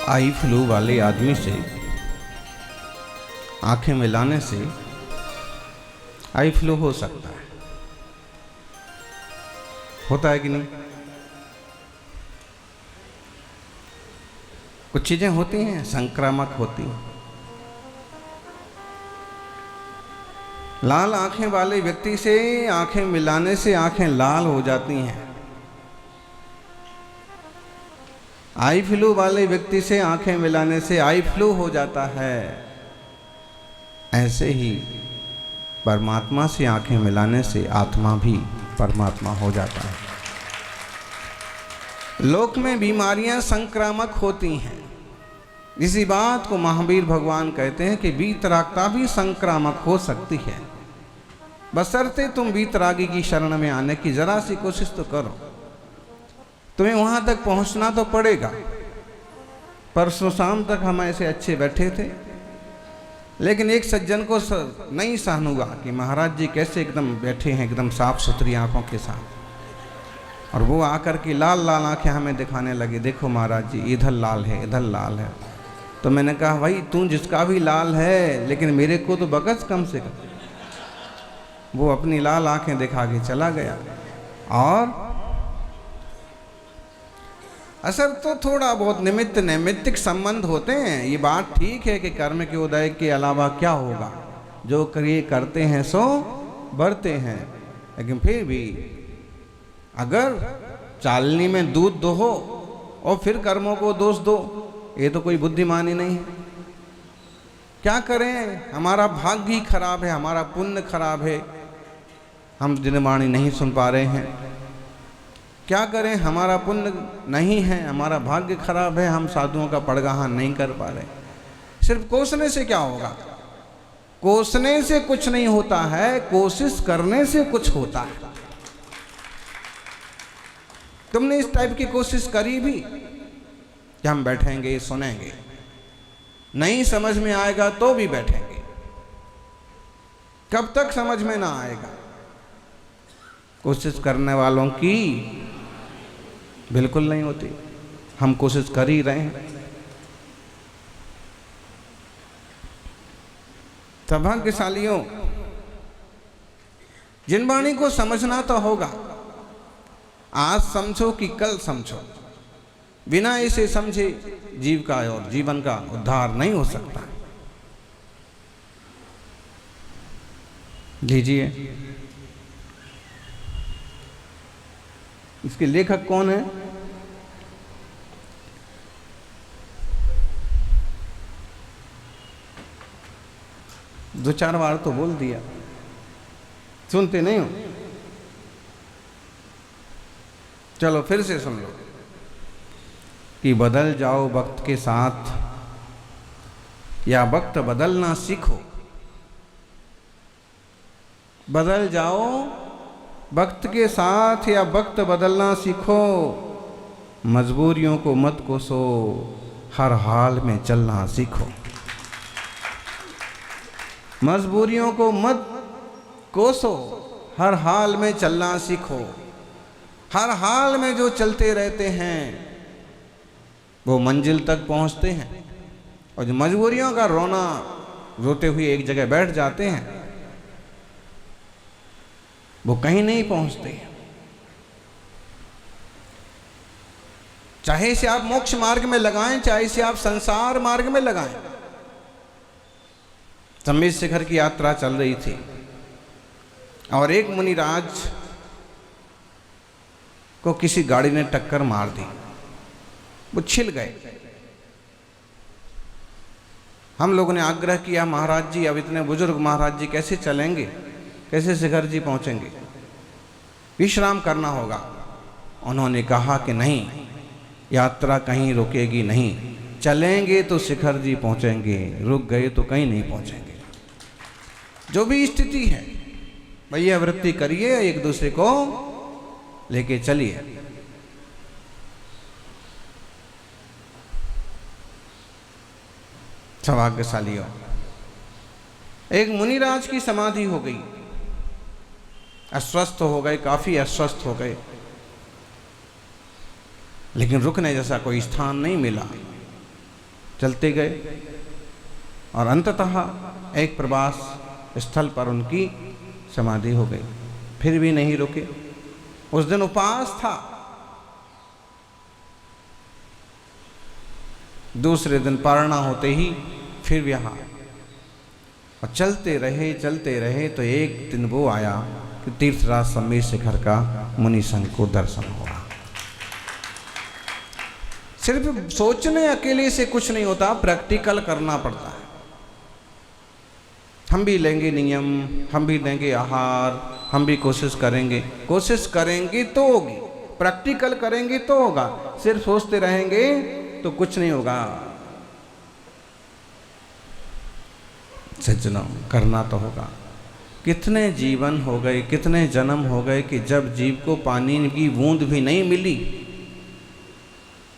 Eye flu वाले आदमी से आंखें मिलाने से आई फ्लू हो सकता है, होता है कि नहीं? कुछ चीजें होती हैं संक्रामक होती हैं। लाल आंखें वाले व्यक्ति से आंखें मिलाने से आंखें लाल हो जाती हैं। आई फ्लू वाले व्यक्ति से आंखें मिलाने से आई फ्लू हो जाता है। ऐसे ही परमात्मा से आंखें मिलाने से आत्मा भी परमात्मा हो जाता है। लोक में बीमारियां संक्रामक होती हैं। इसी बात को महावीर भगवान कहते हैं कि वीतरागता भी संक्रामक हो सकती है, बशर्ते तुम वीतरागी की शरण में आने की जरा सी कोशिश तो करो। तुम्हें वहां तक पहुंचना तो पड़ेगा। परसों शाम तक हम ऐसे अच्छे बैठे थे, लेकिन एक सज्जन को नहीं सहन हुआ कि महाराज जी कैसे एकदम बैठे हैं एकदम साफ सुथरी आंखों के साथ, और वो आकर के लाल लाल आंखें हमें दिखाने लगे, देखो महाराज जी इधर लाल है इधर लाल है। तो मैंने कहा भाई तू जिसका भी लाल है, लेकिन मेरे को तो बकस कम से कम। वो अपनी लाल आंखें दिखा के चला गया। और असर तो थोड़ा बहुत निमित्त नैमित्तिक संबंध होते हैं। ये बात ठीक है कि कर्म के उदय के अलावा क्या होगा, जो क्रिया करते हैं सो बढ़ते हैं। लेकिन फिर भी अगर चालनी में दूध दोहो और फिर कर्मों को दोष दो, ये तो कोई बुद्धिमानी नहीं है। क्या करें, हमारा भाग्य ही खराब है, हमारा पुण्य खराब है, हम दिनवाणी नहीं सुन पा रहे हैं। क्या करें, हमारा पुण्य नहीं है, हमारा भाग्य खराब है, हम साधुओं का पड़गाहन नहीं कर पा रहे। सिर्फ कोसने से क्या होगा? कोसने से कुछ नहीं होता है, कोशिश करने से कुछ होता है। तुमने इस टाइप की कोशिश करी भी कि हम बैठेंगे सुनेंगे, नहीं समझ में आएगा तो भी बैठेंगे। कब तक समझ में ना आएगा? कोशिश करने वालों की बिल्कुल नहीं होती। हम कोशिश कर ही रहे हैं। सौभाग्यशालियों, जिन वाणी को समझना तो होगा, आज समझो कि कल समझो। बिना इसे समझे जीव का और जीवन का उद्धार नहीं हो सकता। लीजिए, इसके लेखक कौन है? दो चार बार तो बोल दिया, सुनते नहीं हो। चलो फिर से सुन लो कि बदल जाओ वक्त के साथ या वक्त बदलना सीखो। बदल जाओ वक्त के साथ या वक्त बदलना सीखो। मजबूरियों को मत कोसो, हर हाल में चलना सीखो। मजबूरियों को मत कोसो, हर हाल में चलना सीखो। हर हाल में जो चलते रहते हैं वो मंजिल तक पहुंचते हैं, और जो मजबूरियों का रोना रोते हुए एक जगह बैठ जाते हैं वो कहीं नहीं पहुंचते। चाहे इसे आप मोक्ष मार्ग में लगाएं, चाहे इसे आप संसार मार्ग में लगाएं। संबित शिखर की यात्रा चल रही थी और एक मुनिराज को किसी गाड़ी ने टक्कर मार दी, वो छिल गए। हम लोगों ने आग्रह किया, महाराज जी अब इतने बुजुर्ग महाराज जी कैसे चलेंगे, कैसे शिखर जी पहुंचेंगे, विश्राम करना होगा। उन्होंने कहा कि नहीं, यात्रा कहीं रुकेगी नहीं, चलेंगे तो शिखर जी पहुंचेंगे, रुक गए तो कहीं नहीं पहुंचेंगे। जो भी स्थिति है भैया वृत्ति करिए, एक दूसरे को लेके चलिए। सौभाग्यशालियों, एक मुनिराज की समाधि हो गई, अस्वस्थ हो गए, काफी अस्वस्थ हो गए, लेकिन रुकने जैसा कोई स्थान नहीं मिला। चलते गए और अंततः एक प्रवास स्थल पर उनकी समाधि हो गई। फिर भी नहीं रुके, उस दिन उपवास था। दूसरे दिन पारणा होते ही फिर विहार, और चलते रहे तो एक दिन वो आया कि तीर्थराज सम्मेद शिखर का मुनि संघ को दर्शन हुआ। सिर्फ सोचने अकेले से कुछ नहीं होता, प्रैक्टिकल करना पड़ता है। हम भी लेंगे नियम, हम भी लेंगे आहार, हम भी कोशिश करेंगे तो होगी, प्रैक्टिकल करेंगे तो होगा। सिर्फ सोचते रहेंगे तो कुछ नहीं होगा। सज्जनों, करना तो होगा। कितने जीवन हो गए, कितने जन्म हो गए कि जब जीव को पानी की बूंद भी नहीं मिली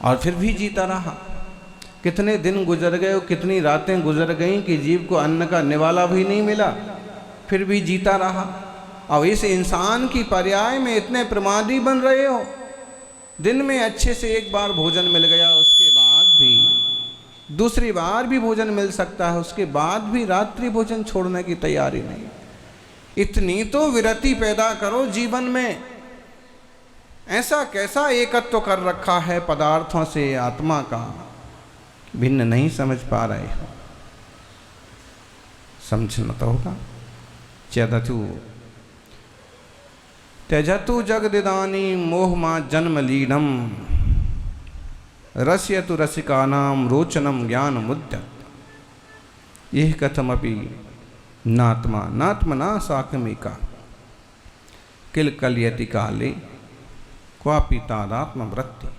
और फिर भी जीता रहा। कितने दिन गुजर गए और कितनी रातें गुजर गईं कि जीव को अन्न का निवाला भी नहीं मिला, फिर भी जीता रहा। और इस इंसान की पर्याय में इतने प्रमादी बन रहे हो। दिन में अच्छे से एक बार भोजन मिल गया, उसके बाद भी दूसरी बार भी भोजन मिल सकता है, उसके बाद भी रात्रि भोजन छोड़ने की तैयारी नहीं। इतनी तो विरति पैदा करो जीवन में। ऐसा कैसा एकत्व कर रखा है पदार्थों से आत्मा का, भिन्न नहीं समझ पा रहे हो। समझना तो होगा। त्यजतु जगदिदानी मोहमा जन्म लीनम रस्यतु रसिकानाम रोचनम ज्ञान मुद्यत यह कथमपि नात्मा नात्मना साकमिका किल कलयति काले क्वापि तादात्म वृत्ति।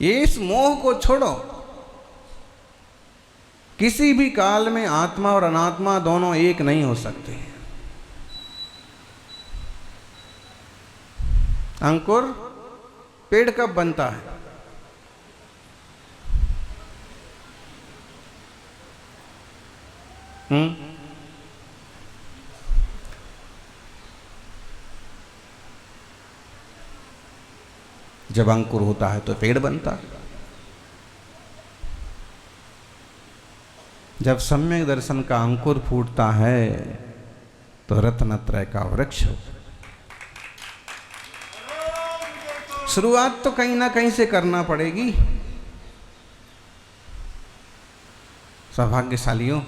इस मोह को छोड़ो। किसी भी काल में आत्मा और अनात्मा दोनों एक नहीं हो सकते। अंकुर पेड़ कब बनता है? जब अंकुर होता है तो पेड़ बनता है। जब सम्यक दर्शन का अंकुर फूटता है तो रत्नत्रय का वृक्ष हो। शुरुआत तो कहीं ना कहीं से करना पड़ेगी। सौभाग्यशालियों,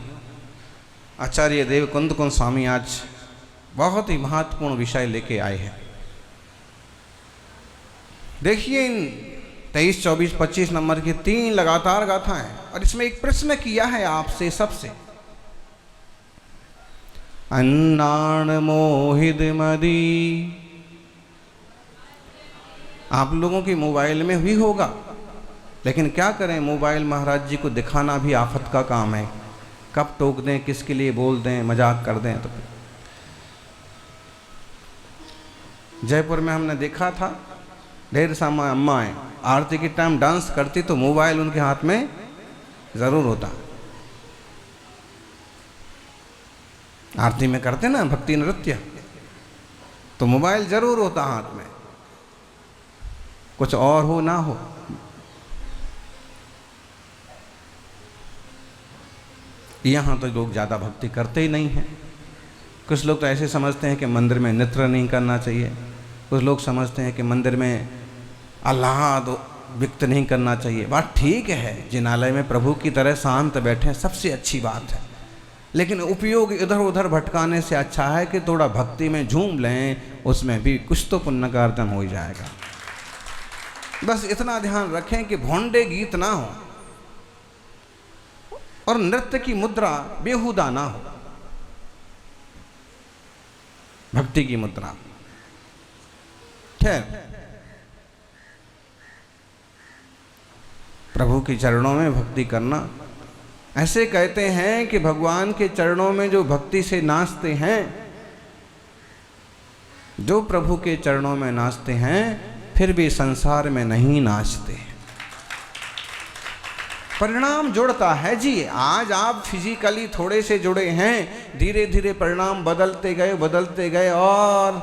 आचार्य देव कुंद स्वामी आज बहुत ही महत्वपूर्ण विषय लेके आए हैं। देखिए, इन 23, 24, 25 नंबर की 3 लगातार गाथाएं, और इसमें एक प्रश्न किया है आपसे सबसे। अन्नाण मोहिद मदी। आप लोगों की मोबाइल में भी होगा, लेकिन क्या करें, मोबाइल महाराज जी को दिखाना भी आफत का काम है। कब टोक दें, किसके लिए बोल दें, मजाक कर दें। तो जयपुर में हमने देखा था, ढेर सामा अम्माएं आरती के टाइम डांस करती तो मोबाइल उनके हाथ में जरूर होता। आरती में करते ना भक्ति नृत्य, तो मोबाइल जरूर होता हाथ में, कुछ और हो ना हो। यहाँ तो लोग ज़्यादा भक्ति करते ही नहीं हैं। कुछ लोग तो ऐसे समझते हैं कि मंदिर में नृत्य नहीं करना चाहिए। कुछ लोग समझते हैं कि मंदिर में आह्लाद व्यक्त नहीं करना चाहिए। बात ठीक है, जिनालय में प्रभु की तरह शांत बैठे सबसे अच्छी बात है, लेकिन उपयोग इधर उधर भटकाने से अच्छा है कि थोड़ा भक्ति में झूम लें, उसमें भी कुछ तो पुण्य का अर्जन हो जाएगा। बस इतना ध्यान रखें कि भोंडे गीत ना हो और नृत्य की मुद्रा बेहुदा ना हो। भक्ति की मुद्रा। खैर, प्रभु के चरणों में भक्ति करना, ऐसे कहते हैं कि भगवान के चरणों में जो भक्ति से नाचते हैं, जो प्रभु के चरणों में नाचते हैं, फिर भी संसार में नहीं नाचते। परिणाम जुड़ता है जी। आज आप फिजिकली थोड़े से जुड़े हैं, धीरे धीरे परिणाम बदलते गए और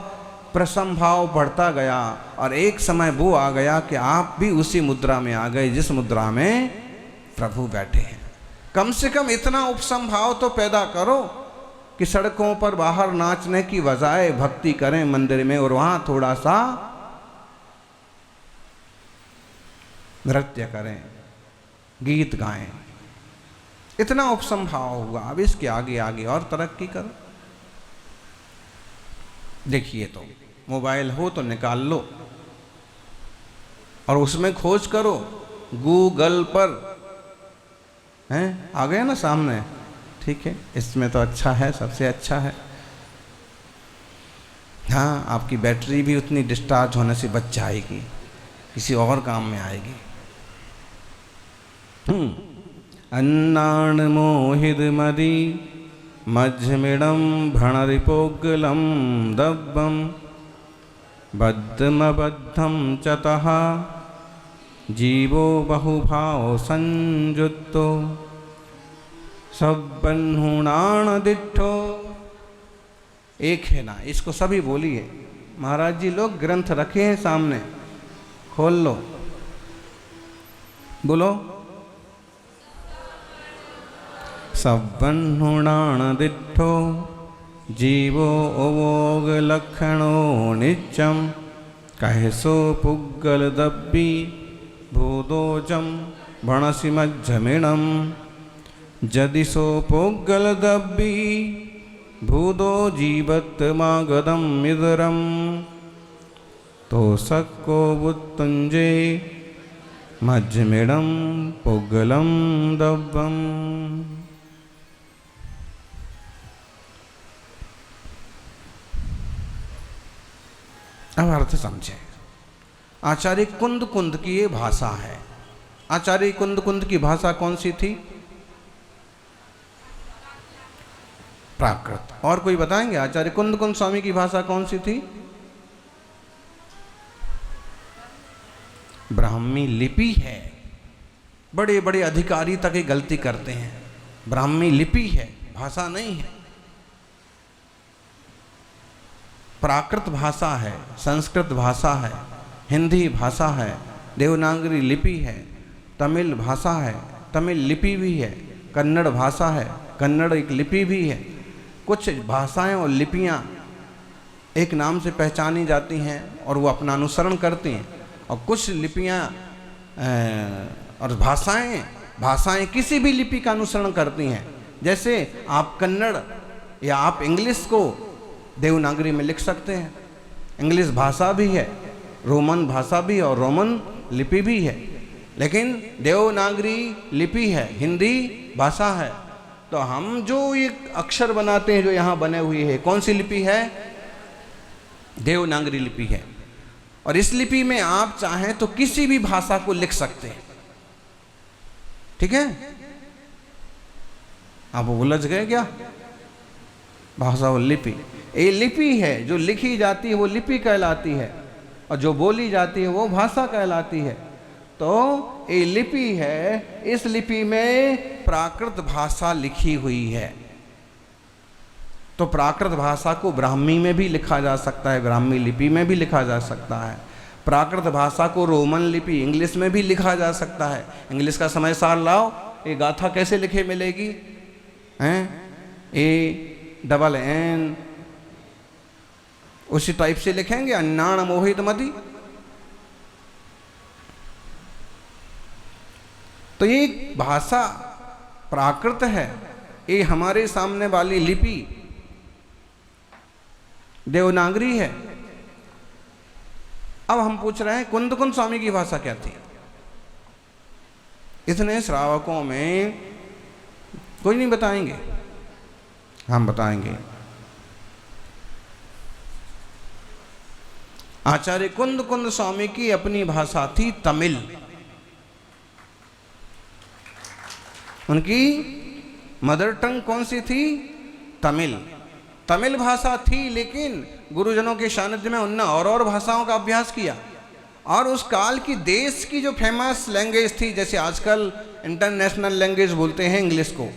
प्रसंभाव बढ़ता गया और एक समय वो आ गया कि आप भी उसी मुद्रा में आ गए जिस मुद्रा में प्रभु बैठे हैं। कम से कम इतना उपसंभाव तो पैदा करो कि सड़कों पर बाहर नाचने की बजाय भक्ति करें मंदिर में, और वहां थोड़ा सा नृत्य करें, गीत गाएं। इतना उपसंभाव हुआ। अब इसके आगे आगे और तरक्की करो। देखिए, तो मोबाइल हो तो निकाल लो और उसमें खोज करो, गूगल पर हैं, आ गया ना सामने। ठीक है, इसमें तो अच्छा है, सबसे अच्छा है। हाँ, आपकी बैटरी भी उतनी डिस्चार्ज होने से बच जाएगी, किसी और काम में आएगी। अन्नान मोहिद मदी मज्जमिडम भणरिपोगलम दब्बम बद्धमबद्धम चतः जीवो बहुभाव संयुक्तो सब्बन्हुणान दिट्ठो। एक है ना, इसको सभी बोलिए। महाराज जी लोग ग्रंथ रखे हैं सामने, खोल लो, बोलो। सब्बन्हुणान दिट्ठो जीवो अवोग लक्षणो नित्यम कहसो पुग्गल दब्बी भूदोजम भणसि मज्जमिणम जदिसो पुग्गल दब्बी भूदो जीवत मागदम मिदरम तो सक्को बुत्तुंजे मज्जमिणम पुग्गलम दब्बम। अब अर्थ समझे। आचार्य कुंद कुंद की ये भाषा है। आचार्य कुंद कुंद की भाषा कौन सी थी? प्राकृत। और कोई बताएंगे आचार्य कुंद कुंद स्वामी की भाषा कौन सी थी? ब्राह्मी लिपि है। बड़े बड़े अधिकारी तक ये गलती करते हैं। ब्राह्मी लिपि है, भाषा नहीं है। प्राकृत भाषा है, संस्कृत भाषा है, हिंदी भाषा है, देवनागरी लिपि है, तमिल भाषा है, तमिल लिपि भी है, कन्नड़ भाषा है, कन्नड़ एक लिपि भी है। कुछ भाषाएं और लिपियां एक नाम से पहचानी जाती हैं और वो अपना अनुसरण करती हैं, और कुछ लिपियां और भाषाएं किसी भी लिपि का अनुसरण करती हैं। जैसे आप कन्नड़ या आप इंग्लिश को देवनागरी में लिख सकते हैं। इंग्लिश भाषा भी है, रोमन भाषा भी और रोमन लिपि भी है, लेकिन देवनागरी लिपि है, हिंदी भाषा है। तो हम जो ये अक्षर बनाते हैं, जो यहाँ बने हुए हैं, कौन सी लिपि है? देवनागरी लिपि है। और इस लिपि में आप चाहें तो किसी भी भाषा को लिख सकते हैं। ठीक है? आप उलझ गए क्या? भाषा और लिपि, ये लिपि है। जो लिखी जाती है वो लिपि कहलाती है, और जो बोली जाती है वो भाषा कहलाती है। तो ये लिपि है, इस लिपि में प्राकृत भाषा लिखी हुई है। तो प्राकृत भाषा को ब्राह्मी में भी लिखा जा सकता है, ब्राह्मी लिपि में भी लिखा जा सकता है। प्राकृत भाषा को रोमन लिपि इंग्लिश में भी लिखा जा सकता है। इंग्लिश का समय सार लाओ, ये गाथा कैसे लिखे मिलेगी? हैं? ANN उसी टाइप से लिखेंगे, अन्नान मोहित मदी। तो ये भाषा प्राकृत है। ये हमारे सामने वाली लिपि देवनागरी है। अब हम पूछ रहे हैं कुंद कुंद स्वामी की भाषा क्या थी? इतने श्रावकों में कोई नहीं बताएंगे, हम बताएंगे। आचार्य कुंद कुंद स्वामी की अपनी भाषा थी तमिल। उनकी मदर टंग कौन सी थी? तमिल। तमिल भाषा थी, लेकिन गुरुजनों के सानिध्य में उन्होंने और भाषाओं का अभ्यास किया। और उस काल की देश की जो फेमस लैंग्वेज थी, जैसे आजकल इंटरनेशनल लैंग्वेज बोलते हैं इंग्लिश को,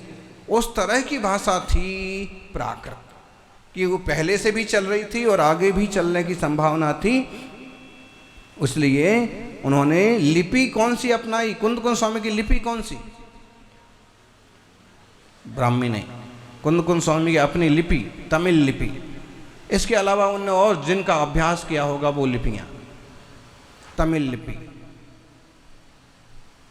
उस तरह की भाषा थी प्राकृत। कि वो पहले से भी चल रही थी और आगे भी चलने की संभावना थी। इसलिए उन्होंने लिपि कौन सी अपनाई? कुंद कुंद स्वामी की लिपि कौन सी? ब्राह्मी नहीं, कुंद कुंद स्वामी की अपनी लिपि तमिल लिपि। इसके अलावा उन्होंने और जिनका अभ्यास किया होगा वो लिपियां, तमिल लिपि,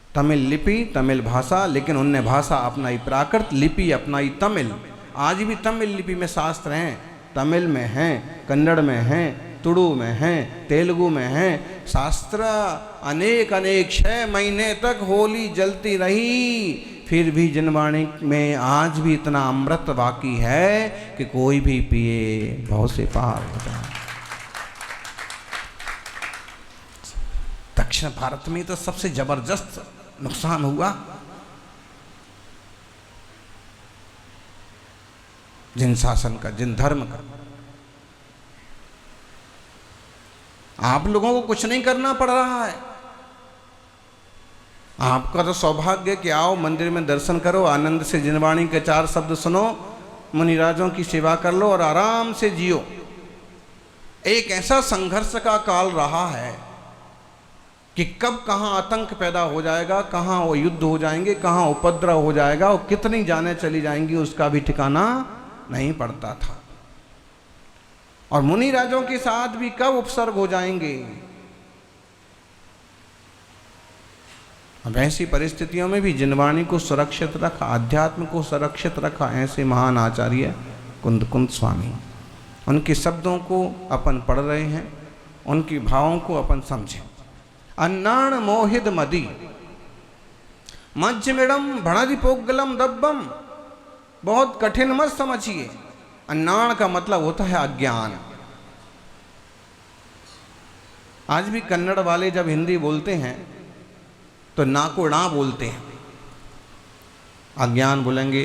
तमिल लिपि, तमिल भाषा। लेकिन उनने भाषा अपनाई प्राकृत, लिपि अपनाई तमिल। आज भी तमिल लिपि में शास्त्र हैं, तमिल में हैं, कन्नड़ में हैं, तुड़ु में हैं, तेलुगु में हैं शास्त्र। अनेक 6 महीने तक होली जलती रही, फिर भी जिनवाणी में आज भी इतना अमृत बाकी है कि कोई भी पिए भव से पार हो जाए। दक्षिण भारत में तो सबसे जबरदस्त नुकसान हुआ। जिन शासन का, जिन धर्म का। आप लोगों को कुछ नहीं करना पड़ रहा है। आपका तो सौभाग्य कि आओ मंदिर में दर्शन करो, आनंद से जिनवाणी के 4 शब्द सुनो, मुनिराजों की सेवा कर लो और आराम से जियो। एक ऐसा संघर्ष का काल रहा है कि कब कहाँ आतंक पैदा हो जाएगा, कहाँ वो युद्ध हो जाएंगे, कहाँ उपद्रव हो जाएगा और कितनी जानें चली जाएंगी, उसका भी ठिकाना नहीं पड़ता था। और मुनि राजों के साथ भी कब उपसर्ग हो जाएंगे। अब ऐसी परिस्थितियों में भी जिनवाणी को सुरक्षित रखा, अध्यात्म को सुरक्षित रखा ऐसे महान आचार्य कुंद कुंद स्वामी। उनके शब्दों को अपन पढ़ रहे हैं, उनके भावों को अपन समझें। अन्नाण मोहिद मदी मज्जमिड़म भणदिपोगलम दब्बम। बहुत कठिन मत समझिए। अन्नाण का मतलब होता है अज्ञान। आज भी कन्नड़ वाले जब हिंदी बोलते हैं तो ना को ना बोलते हैं। अज्ञान बोलेंगे,